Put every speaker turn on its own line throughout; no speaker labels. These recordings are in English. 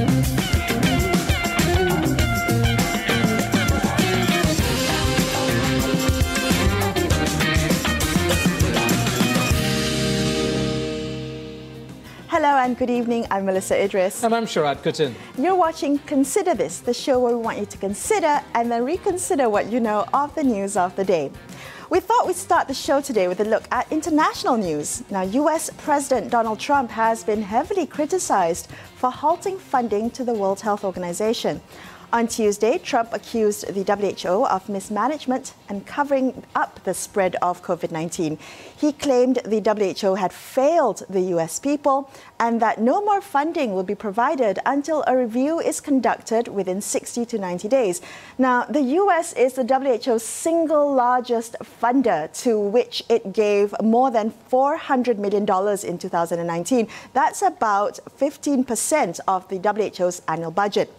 Hello and good evening, I'm Melissa Idris.
And I'm Sharad Kutin.
You're watching Consider This, the show where we want you to consider and then reconsider what you know of the news of the day. We thought we'd start the show today with a look at international news. Now, US President Donald Trump has been heavily criticized for halting funding to the World Health Organization. On Tuesday, Trump accused the WHO of mismanagement and covering up the spread of COVID-19. He claimed the WHO had failed the US people and that no more funding will be provided until a review is conducted within 60 to 90 days. Now, the US is the WHO's single largest funder, to which it gave more than $400 million in 2019. That's about 15% of the WHO's annual budget.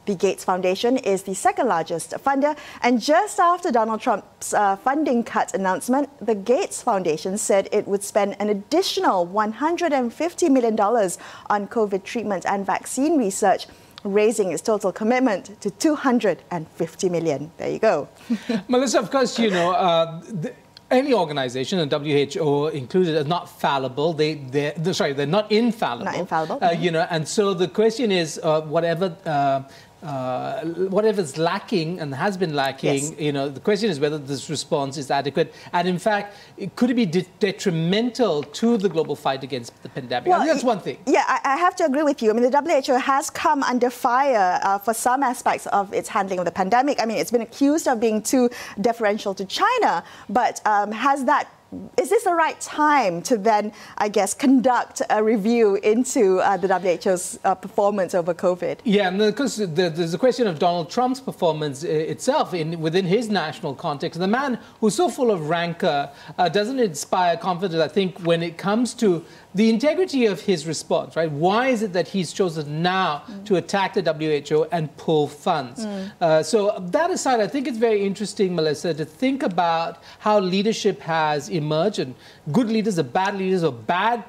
The Gates Foundation is the second largest funder, and just after Donald Trump's funding cut announcement, the Gates Foundation said it would spend an additional $150 million on COVID treatment and vaccine research, raising its total commitment to $250 million. There you go.
Melissa, of course, you know, any organization, and WHO included, are not fallible. They're not infallible.
Not infallible.
You know, and so the question is, whatever's lacking and has been lacking,
yes,
you know, the question is whether this response is adequate. And in fact, could it be detrimental to the global fight against the pandemic?
Well,
I think that's one thing.
Yeah, I have to agree with you. I mean, the WHO has come under fire for some aspects of its handling of the pandemic. I mean, it's been accused of being too deferential to China, but is this the right time to then, I guess, conduct a review into the WHO's performance over COVID?
Yeah, and because there's a question of Donald Trump's performance itself within his national context. The man who's so full of rancor doesn't inspire confidence, I think, when it comes to the integrity of his response, right? Why is it that he's chosen now to attack the WHO and pull funds? So that aside, I think it's very interesting, Melissa, to think about how leadership has emerged, and good leaders or bad leaders, or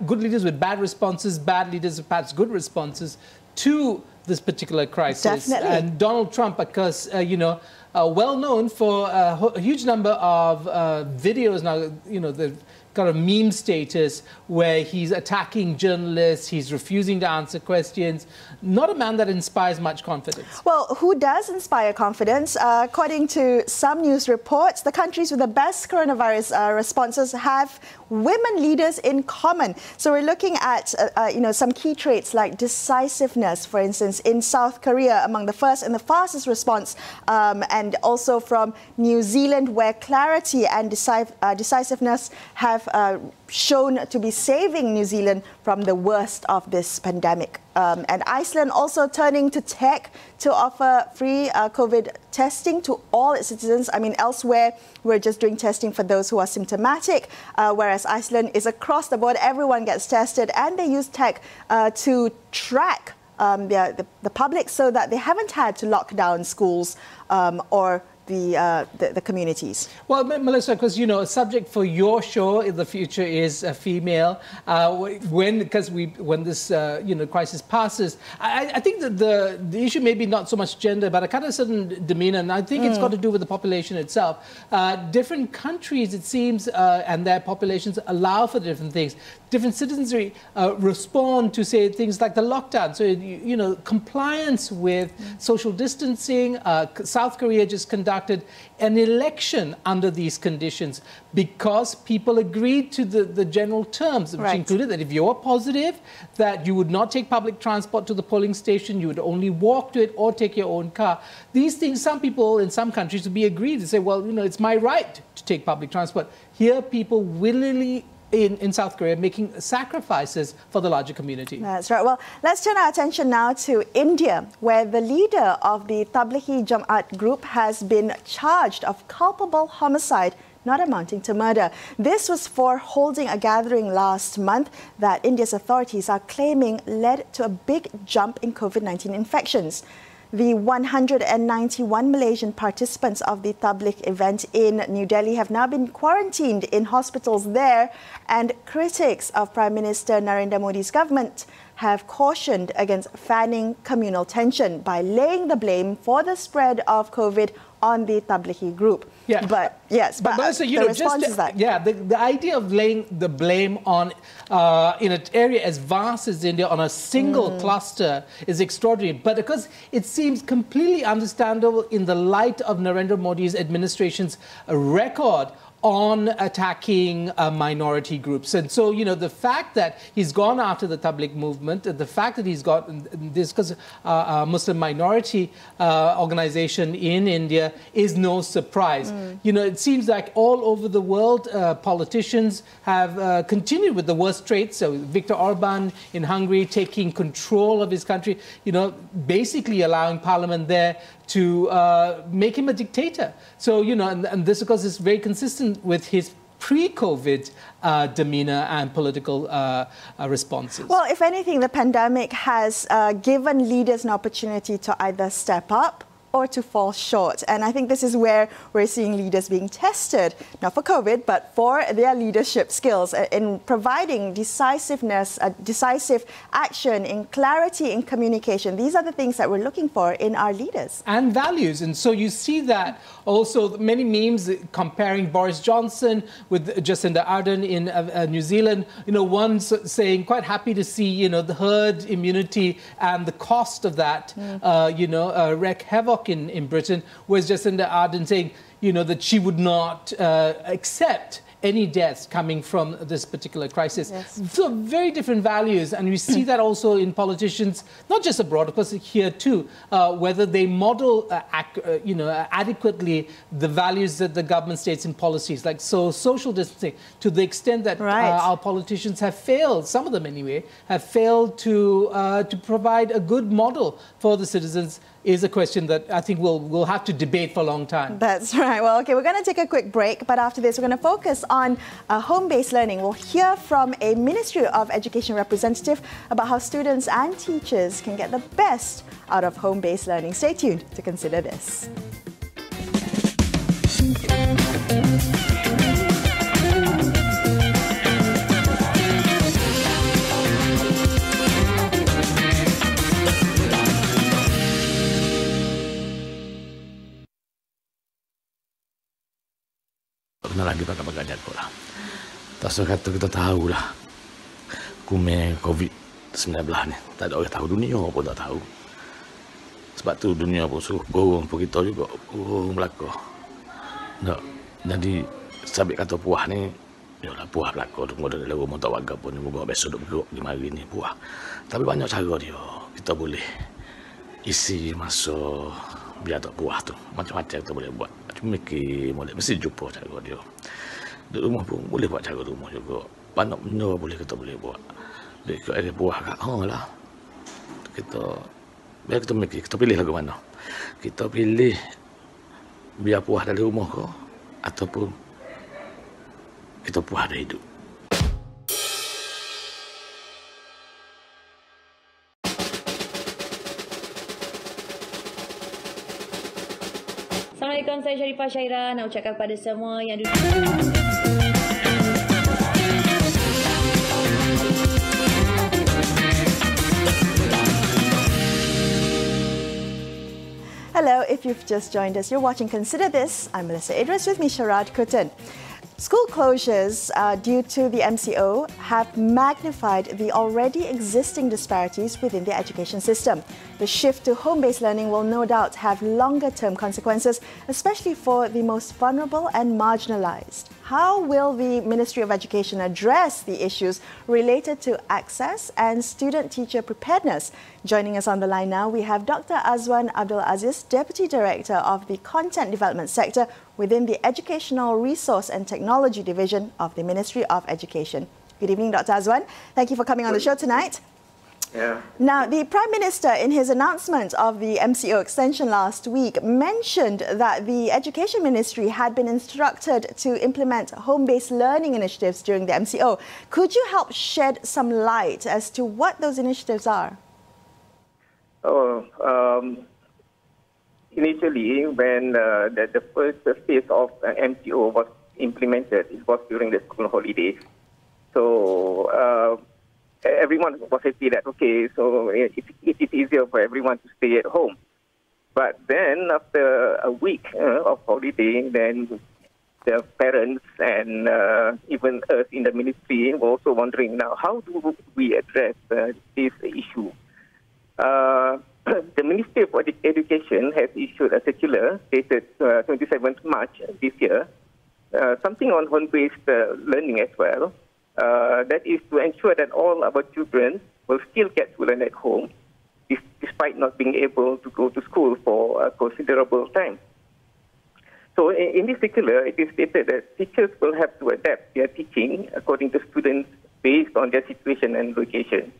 good leaders with bad responses, bad leaders with perhaps good responses to this particular crisis.
Definitely.
And Donald Trump, because, you know, well known for a huge number of videos now, you know, the got a meme status where he's attacking journalists, he's refusing to answer questions. Not a man that inspires much confidence.
Well, who does inspire confidence? According to some news reports, the countries with the best coronavirus responses have women leaders in common. So we're looking at you know, some key traits like decisiveness, for instance, in South Korea, among the first and the fastest response, and also from New Zealand, where clarity and decisiveness have shown to be saving New Zealand from the worst of this pandemic. And Iceland also turning to tech to offer free COVID testing to all its citizens. I mean, elsewhere, we're just doing testing for those who are symptomatic, whereas Iceland is across the board. Everyone gets tested, and they use tech to track the public so that they haven't had to lock down schools or the communities.
Well, Melissa, because, you know, a subject for your show in the future is a female. When this you know, crisis passes, I think that the issue may be not so much gender, but a kind of certain demeanor, and I think it's got to do with the population itself. Different countries, it seems, and their populations allow for different things. Different citizenry respond to, say, things like the lockdown. So, you know, compliance with social distancing. South Korea just conducted an election under these conditions because people agreed to the general terms, which included that if you were positive, that you would not take public transport to the polling station, you would only walk to it or take your own car. These things, some people in some countries would be agreed to say, well, you know, it's my right to take public transport. Here, people willingly in South Korea making sacrifices for the larger community.
That's right. Well, let's turn our attention now to India, where the leader of the Tablighi Jamaat group has been charged of culpable homicide not amounting to murder. This was for holding a gathering last month that India's authorities are claiming led to a big jump in COVID-19 infections. The 191 Malaysian participants of the Tabligh event in New Delhi have now been quarantined in hospitals there, and critics of Prime Minister Narendra Modi's government have cautioned against fanning communal tension by laying the blame for the spread of COVID on the Tablighi group.
Yeah.
But yes, but
also, you
the
know,
response is that.
yeah, the idea of laying the blame on in an area as vast as India on a single cluster is extraordinary. But because it seems completely understandable in the light of Narendra Modi's administration's record on attacking minority groups. And so, you know, the fact that he's gone after the Tabligh movement, the fact that he's got this because Muslim minority organization in India is no surprise. You know, it seems like all over the world, politicians have continued with the worst traits. So Viktor Orban in Hungary taking control of his country, you know, basically allowing parliament there to make him a dictator. So, you know, and this, of course, is very consistent with his pre-COVID demeanor and political responses.
Well, if anything, the pandemic has given leaders an opportunity to either step up or to fall short. And I think this is where we're seeing leaders being tested, not for COVID, but for their leadership skills in providing decisiveness, decisive action, in clarity, in communication. These are the things that we're looking for in our leaders.
And values. And so you see that also many memes comparing Boris Johnson with Jacinda Ardern in New Zealand. You know, one's saying quite happy to see, you know, the herd immunity and the cost of that, you know, wreak havoc in Britain, whereas Jacinda Ardern saying, you know, that she would not accept any deaths coming from this particular crisis.
Yes.
So very different values, and we see that also in politicians, not just abroad, of course here too, whether they model you know, adequately the values that the government states in policies, like social distancing, to the extent that our politicians have failed, some of them anyway, have failed to provide a good model for the citizens, is a question that I think we'll have to debate for a long time.
That's right. Well, okay, we're going to take a quick break, but after this, we're going to focus on home-based learning. We'll hear from a Ministry of Education representative about how students and teachers can get the best out of home-based learning. Stay tuned to consider this.
Kena lagi pakai jago lah. Tak usah kata kita tahu lah. Kume COVID-19 ni. Tak ada orang tahu, dunia pun tak tahu. Sebab tu dunia pun suruh burung pun kita juga. Burung belakang. Tak. Jadi sabit kata puah ni, yalah puah belakang. Tunggu dalam rumah tak warga pun. Tunggu besok duk bergerak di mari ni puah. Tapi banyak cara dia. Kita boleh isi masa biar tak puah tu. Macam-macam kita boleh buat. Cuma mesti jumpa cara dia. Di rumah pun boleh buat cara rumah juga. Banyak benda boleh kita boleh buat. Dia ada buah kat lah. Biar kita mikir, kita pilih lagu mana. Kita pilih biar puas dari rumah ke, ataupun kita puas dari hidup.
Assalamualaikum, saya Sharifah Syaira. Nak ucapkan kepada semua yang duduk.
Hello, if you've just joined us, you're watching Consider This. I'm Melissa Idris with me, Sharad Kutan. School closures due to the MCO have magnified the already existing disparities within the education system. The shift to home-based learning will no doubt have longer-term consequences, especially for the most vulnerable and marginalized. How will the Ministry of Education address the issues related to access and student-teacher preparedness? Joining us on the line now, we have Dr Azwan Abd Aziz, Deputy Director of the Content Development Sector within the Educational Resource and Technology Division of the Ministry of Education. Good evening, Dr Azwan. Thank you for coming on the show tonight.
Yeah.
Now, the Prime Minister, in his announcement of the MCO extension last week, mentioned that the Education Ministry had been instructed to implement home-based learning initiatives during the MCO. Could you help shed some light as to what those initiatives are?
Initially, when the first phase of MCO was implemented, it was during the school holidays. So, everyone was happy that, okay, so it is easier for everyone to stay at home. But then after a week of holiday, then the parents and even us in the ministry were also wondering, now how do we address this issue? The Ministry of Education has issued a circular dated 27th March this year, something on home-based learning as well. That is to ensure that all our children will still get to learn at home, despite not being able to go to school for a considerable time. So in this circular, it is stated that teachers will have to adapt their teaching according to students based on their situation and location.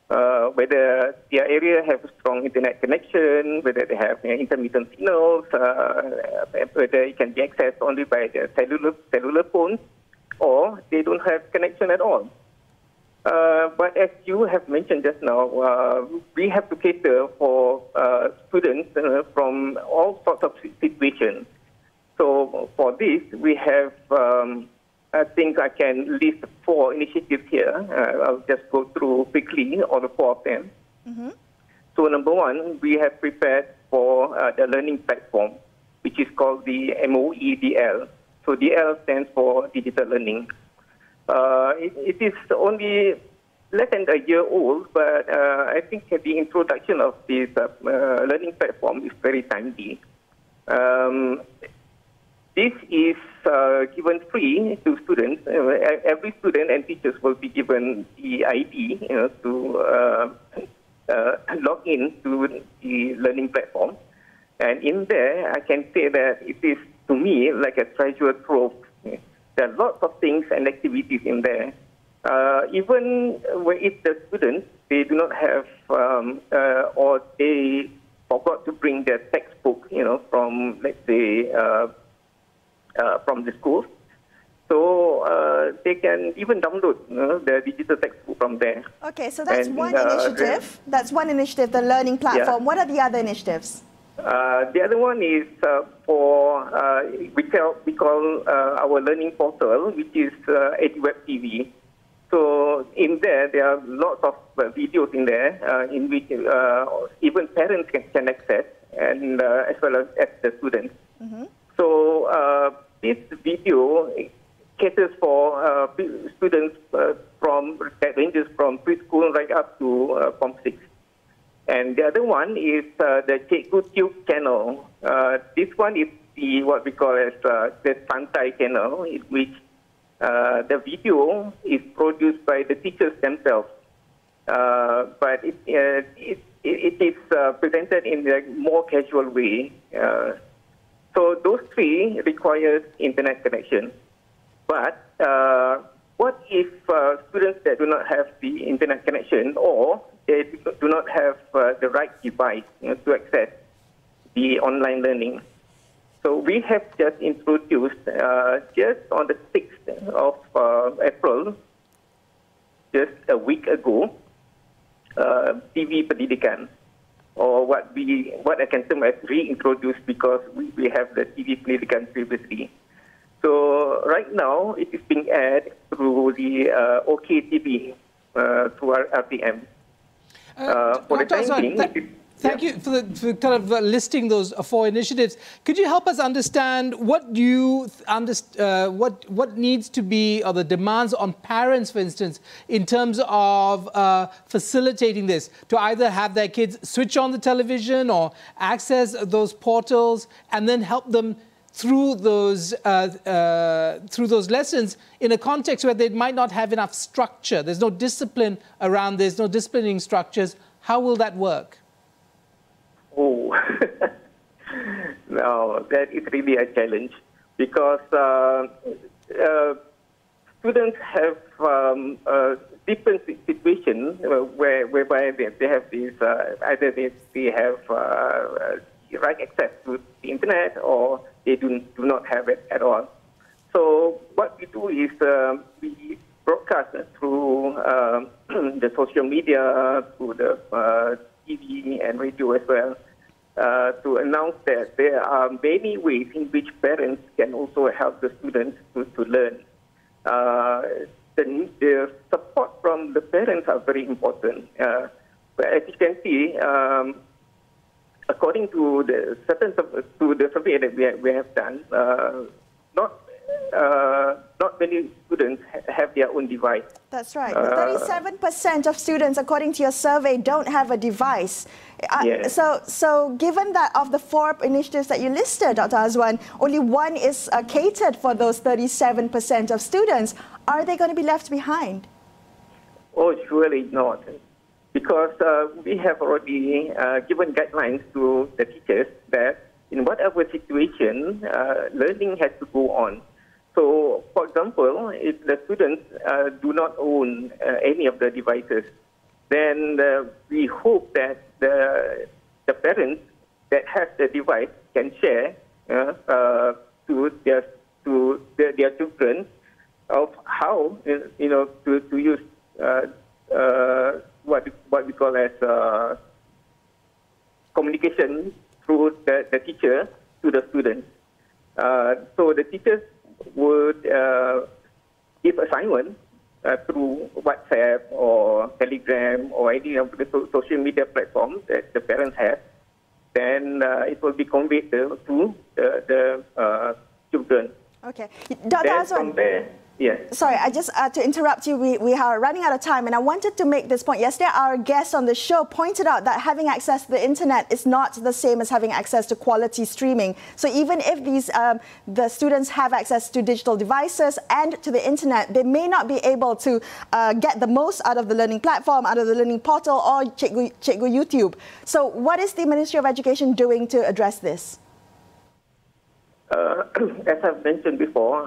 Whether their area have a strong internet connection, whether they have intermittent signals, whether it can be accessed only by their cellular phones, or they don't have connection at all. But as you have mentioned just now, we have to cater for students from all sorts of situations. So for this, we have, I think I can list 4 initiatives here. I'll just go through quickly all the 4 of them. Mm-hmm. So number 1, we have prepared for the learning platform, which is called the MOEDL. So DL stands for digital learning. It is only less than a year old, but I think the introduction of this learning platform is very timely. This is given free to students. Every student and teachers will be given the ID to log in to the learning platform. And in there, I can say that it is, to me, like a treasure trove. There are lots of things and activities in there. Even if the students, they do not have, or they forgot to bring their textbook, from, let's say, from the schools. So they can even download the digital textbook from there.
Okay, so that's one initiative. That's one initiative, the learning platform. Yeah. What are the other initiatives?
The other one is for, we call our learning portal, which is Eduweb TV. So in there are lots of videos in there in which even parents can access, and as well as the students. Mm-hmm. So this video caters for students that ranges from preschool right up to Form 6. And the other one is the Cikgu Tube channel. This one is what we call as the Santai channel, in which the video is produced by the teachers themselves. But it is presented in a more casual way. So those 3 require internet connection. But what if students that do not have the internet connection, or they do not have the right device to access the online learning? So we have just introduced, just on the 6th of April, just a week ago, TV Pendidikan, or what I can term as reintroduced, because we have the TV Pendidikan previously. So right now, it is being aired through the OKTV, through our RTM. For the time being,
thank you for kind of listing those 4 initiatives. Could you help us understand what what needs to be, or the demands on parents, for instance, in terms of facilitating this, to either have their kids switch on the television or access those portals, and then help them through those lessons in a context where they might not have enough structure. There's no discipline around this, no disciplining structures. How will that work?
Oh, no, that is really a challenge, because students have different situations whereby they have these, either they have right access to the internet, or they do not have it at all. So what we do is we broadcast through the social media, through the TV and radio as well, to announce that there are many ways in which parents can also help the students to learn. the support from the parents are very important. But as you can see, according to the survey that we have done, not many students have their own device.
That's right. 37% of students, according to your survey, don't have a device.
Yes.
So given that of the 4 initiatives that you listed, Dr. Azwan, only one is catered for those 37% of students, are they going to be left behind?
Oh, surely not. Because we have already given guidelines to the teachers that in whatever situation, learning has to go on. So, for example, if the students do not own any of the devices, then we hope that the parents that have the device can share to their children of how to use what we call as communication through the teacher to the students. So the teachers would give assignments through WhatsApp or Telegram or any of the social media platforms that the parents have. Then it will be conveyed to the children.
Okay. Dr. Azwan.
Yes.
Sorry, I just to interrupt you. We are running out of time, and I wanted to make this point. Yesterday, our guest on the show pointed out that having access to the internet is not the same as having access to quality streaming. So even if the students have access to digital devices and to the internet, they may not be able to get the most out of the learning platform, out of the learning portal, or Cikgu YouTube. So what is the Ministry of Education doing to address this?
As I've mentioned before,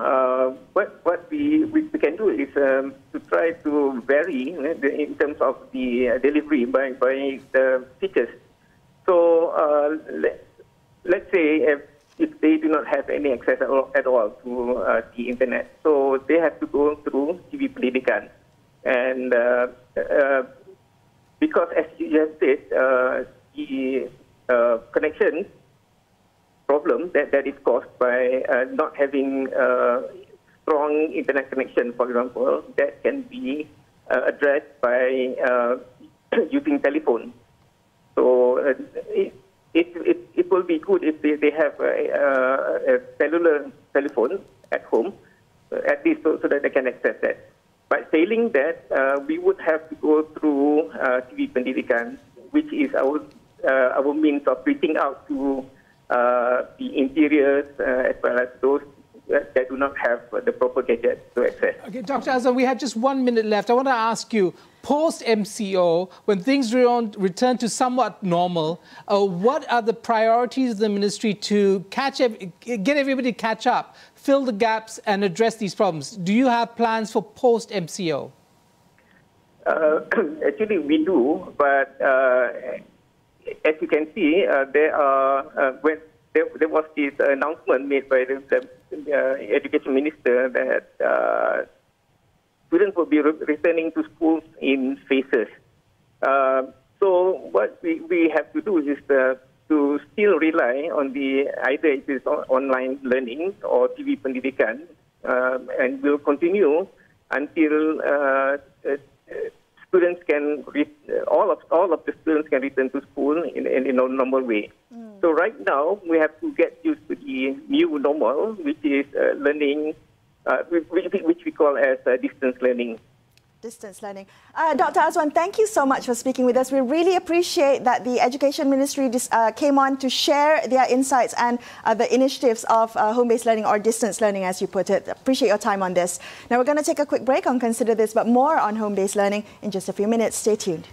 what we can do is to try to vary in terms of the delivery by the teachers. So let's say if they do not have any access at all to the internet, so they have to go through TV Pendidikan. And because as you have said, the connection problem that is caused by not having strong internet connection, for example, that can be addressed by using telephone. So it will be good if they have a cellular telephone at home, at least so that they can access that. But failing that, we would have to go through TV Pendidikan, which is our means of reaching out to the interiors as well as those that do not have the proper gadgets to access.
Okay, Dr. Azwan, we have just 1 minute left. I want to ask you, post-MCO, when things return to somewhat normal, what are the priorities of the ministry to get everybody to catch up, fill the gaps and address these problems? Do you have plans for post-MCO?
Actually, we do, but as you can see, there was this announcement made by the Education Minister that students will be returning to schools in phases. So what we have to do is to still rely on either it is online learning or TV Pendidikan, and will continue until students can all of the students can return to school in a normal way. So right now we have to get used to the new normal, which is learning, which we call as distance learning.
Distance learning. Dr. Azwan, thank you so much for speaking with us. We really appreciate that the Education Ministry came on to share their insights and the initiatives of home-based learning or distance learning, as you put it. Appreciate your time on this. Now we're going to take a quick break on Consider This, but more on home-based learning in just a few minutes. Stay tuned.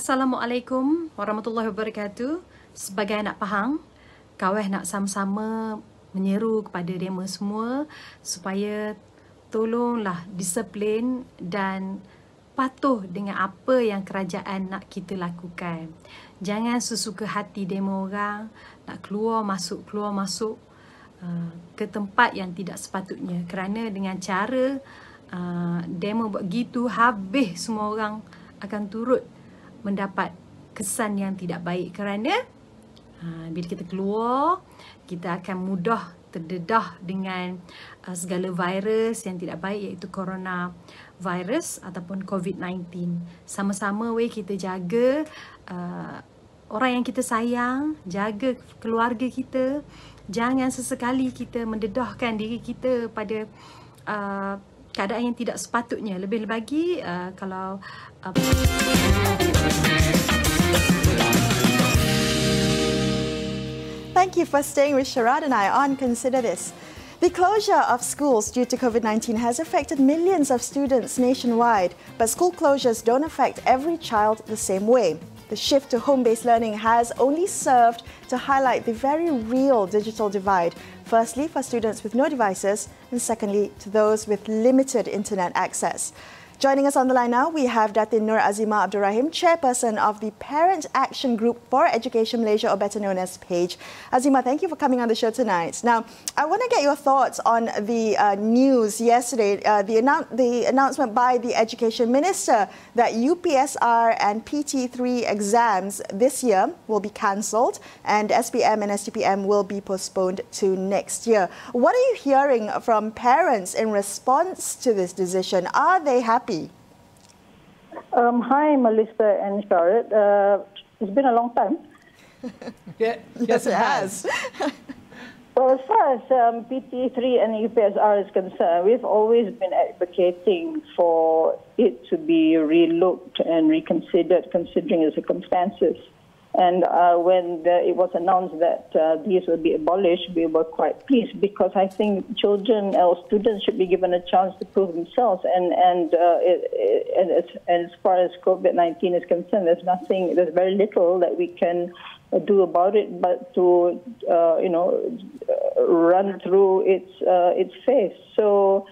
Assalamualaikum warahmatullahi wabarakatuh. Sebagai anak Pahang, kaweh nak sama-sama menyeru kepada dema semua supaya tolonglah disiplin dan patuh dengan apa yang kerajaan nak kita lakukan. Jangan sesuka hati demo orang, nak keluar masuk ke tempat yang tidak sepatutnya. Kerana dengan cara demo begitu, habis semua orang akan turut mendapat kesan yang tidak baik. Kerana bila kita keluar, kita akan mudah terdedah dengan segala virus yang tidak baik, iaitu coronavirus ataupun COVID-19. Sama-sama kita jaga orang yang kita sayang, jaga keluarga kita. Jangan sesekali kita mendedahkan diri kita pada keadaan yang tidak sepatutnya. Lebih lagi kalau
Thank you for staying with Sharad and I on Consider This. The closure of schools due to COVID-19 has affected millions of students nationwide, but school closures don't affect every child the same way. The shift to home-based learning has only served to highlight the very real digital divide, firstly for students with no devices, and secondly to those with limited internet access. Joining us on the line now, we have Datin Noor Azimah chairperson of the Parent Action Group for Education Malaysia, or better known as PAGE. Azimah, thank you for coming on the show tonight. Now, I want to get your thoughts on the news yesterday, the announcement by the Education Minister that UPSR and PT3 exams this year will be cancelled and SPM and STPM will be postponed to next year. What are you hearing from parents in response to this decision? Are they happy?
Hi, Melissa and Charlotte. It's been a long time.
Yes, it has.
Well, as far as PT3 and UPSR is concerned, we've always been advocating for it to be relooked and reconsidered, considering the circumstances. And when it was announced that these will be abolished, we were quite pleased, because I think children or students should be given a chance to prove themselves. And as far as COVID-19 is concerned, there's very little that we can do about it, but to run through its phase. So.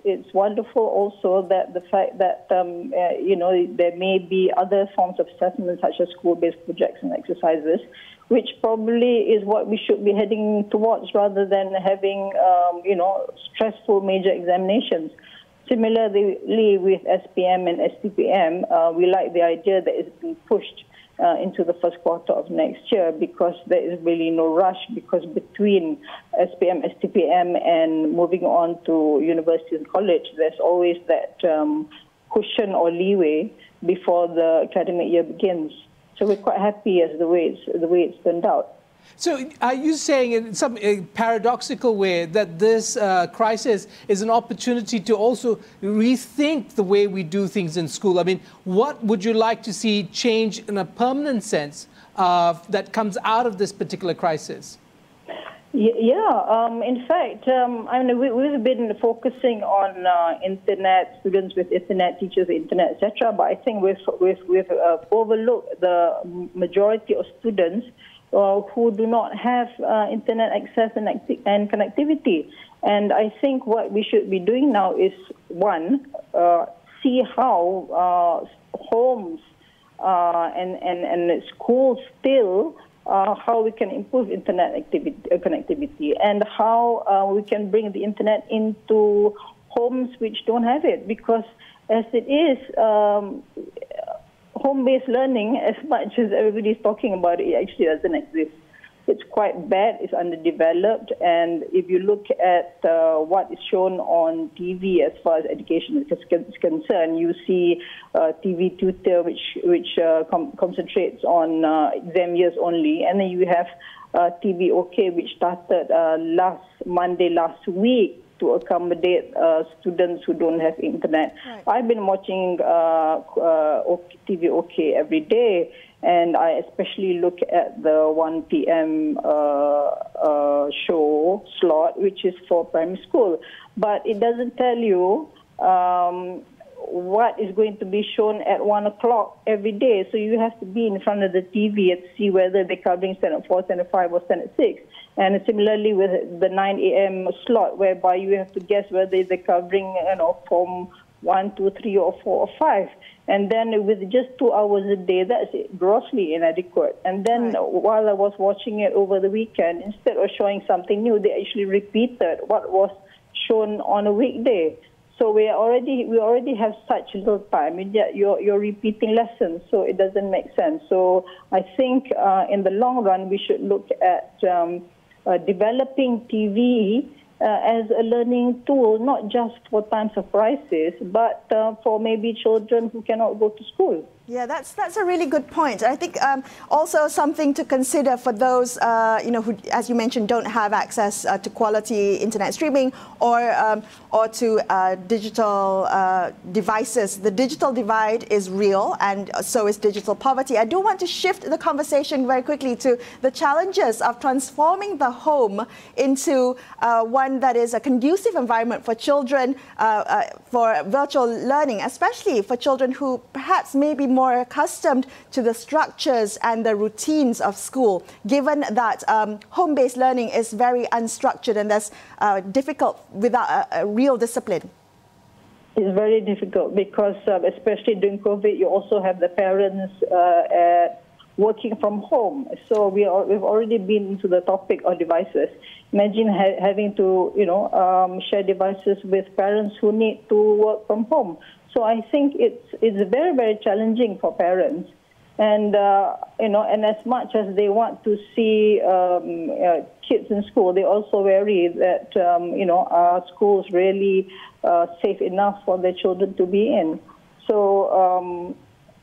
It's wonderful also that the fact that there may be other forms of assessment such as school-based projects and exercises, which probably is what we should be heading towards, rather than having stressful major examinations. Similarly, with SPM and STPM, we like the idea that it's being pushed into the first quarter of next year, because there is really no rush, because between SPM, STPM and moving on to university and college, there's always that cushion or leeway before the academic year begins. So we're quite happy as the way it's turned out.
So are you saying in some paradoxical way that this crisis is an opportunity to also rethink the way we do things in school? I mean, what would you like to see change in a permanent sense that comes out of this particular crisis?
Yeah, in fact, we've been focusing on internet, students with internet, teachers with internet, etc. But I think we've overlooked the majority of students who do not have internet access and connectivity. And I think what we should be doing now is, one, see how homes and schools still, how we can improve internet connectivity, and how we can bring the internet into homes which don't have it. Because as it is, home-based learning, as much as everybody's talking about it, actually doesn't exist. It's quite bad, it's underdeveloped, and if you look at what is shown on TV as far as education is concerned, you see TV tutor which concentrates on exam years only, and then you have TV OK, which started last week, to accommodate students who don't have internet. Right. I've been watching TV OK every day, and I especially look at the 1 p.m. show slot, which is for primary school. But it doesn't tell you what is going to be shown at 1 o'clock every day. So you have to be in front of the TV and see whether they're covering Standard 4, Standard 5, or Standard 6. And similarly with the 9 a.m. slot, whereby you have to guess whether they're covering, Form 1, 2, 3, or 4, or 5. And then with just 2 hours a day, that's grossly inadequate. And then while I was watching it over the weekend, instead of showing something new, they actually repeated what was shown on a weekday. So we already have such little time, and yet you're repeating lessons, so it doesn't make sense. So I think in the long run, we should look at developing TV as a learning tool, not just for times of crisis, but for maybe children who cannot go to school.
Yeah, that's a really good point. I think also something to consider for those who, as you mentioned, don't have access to quality internet streaming or to digital devices. The digital divide is real, and so is digital poverty. I do want to shift the conversation very quickly to the challenges of transforming the home into one that is a conducive environment for children for virtual learning, especially for children who perhaps may be more accustomed to the structures and the routines of school, given that home-based learning is very unstructured and that's difficult without a real discipline.
It's very difficult because, especially during COVID, you also have the parents working from home. So we've already been into the topic of devices. Imagine having to, share devices with parents who need to work from home. So I think it's very, very challenging for parents. And, and as much as they want to see kids in school, they also worry that, are schools really safe enough for their children to be in? So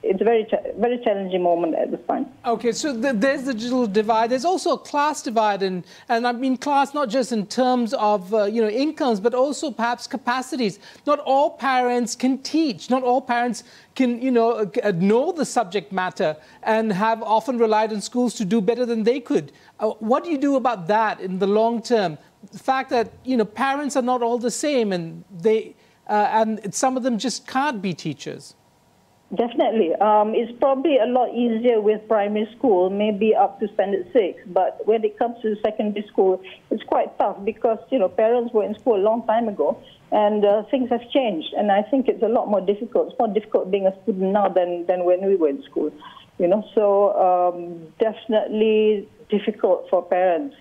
it's a very challenging moment at this time.
Okay, so there's the digital divide. There's also a class divide, and I mean class not just in terms of incomes, but also perhaps capacities. Not all parents can teach. Not all parents can know the subject matter and have often relied on schools to do better than they could. What do you do about that in the long term? The fact that parents are not all the same, and and some of them just can't be teachers.
Definitely. It's probably a lot easier with primary school, maybe up to standard 6. But when it comes to secondary school, it's quite tough because, parents were in school a long time ago and things have changed. And I think it's a lot more difficult. It's more difficult being a student now than when we were in school. So definitely difficult for parents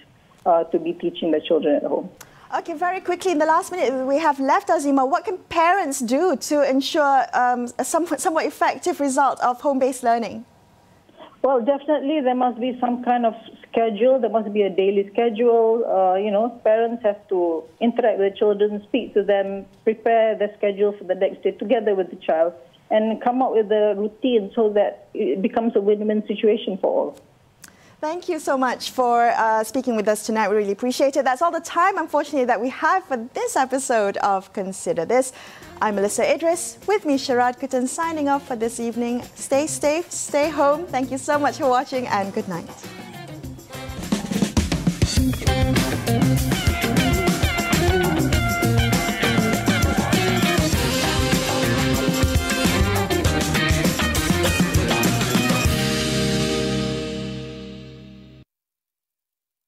to be teaching their children at home.
Okay, very quickly, in the last minute we have left, Azimah, what can parents do to ensure a somewhat effective result of home-based learning?
Well, definitely there must be some kind of schedule. There must be a daily schedule. Parents have to interact with the children, speak to them, prepare their schedule for the next day together with the child, and come up with a routine so that it becomes a win-win situation for all.
Thank you so much for speaking with us tonight. We really appreciate it. That's all the time, unfortunately, that we have for this episode of Consider This. I'm Melissa Idris, with me Sharad Kutan, signing off for this evening. Stay safe, stay home. Thank you so much for watching, and good night.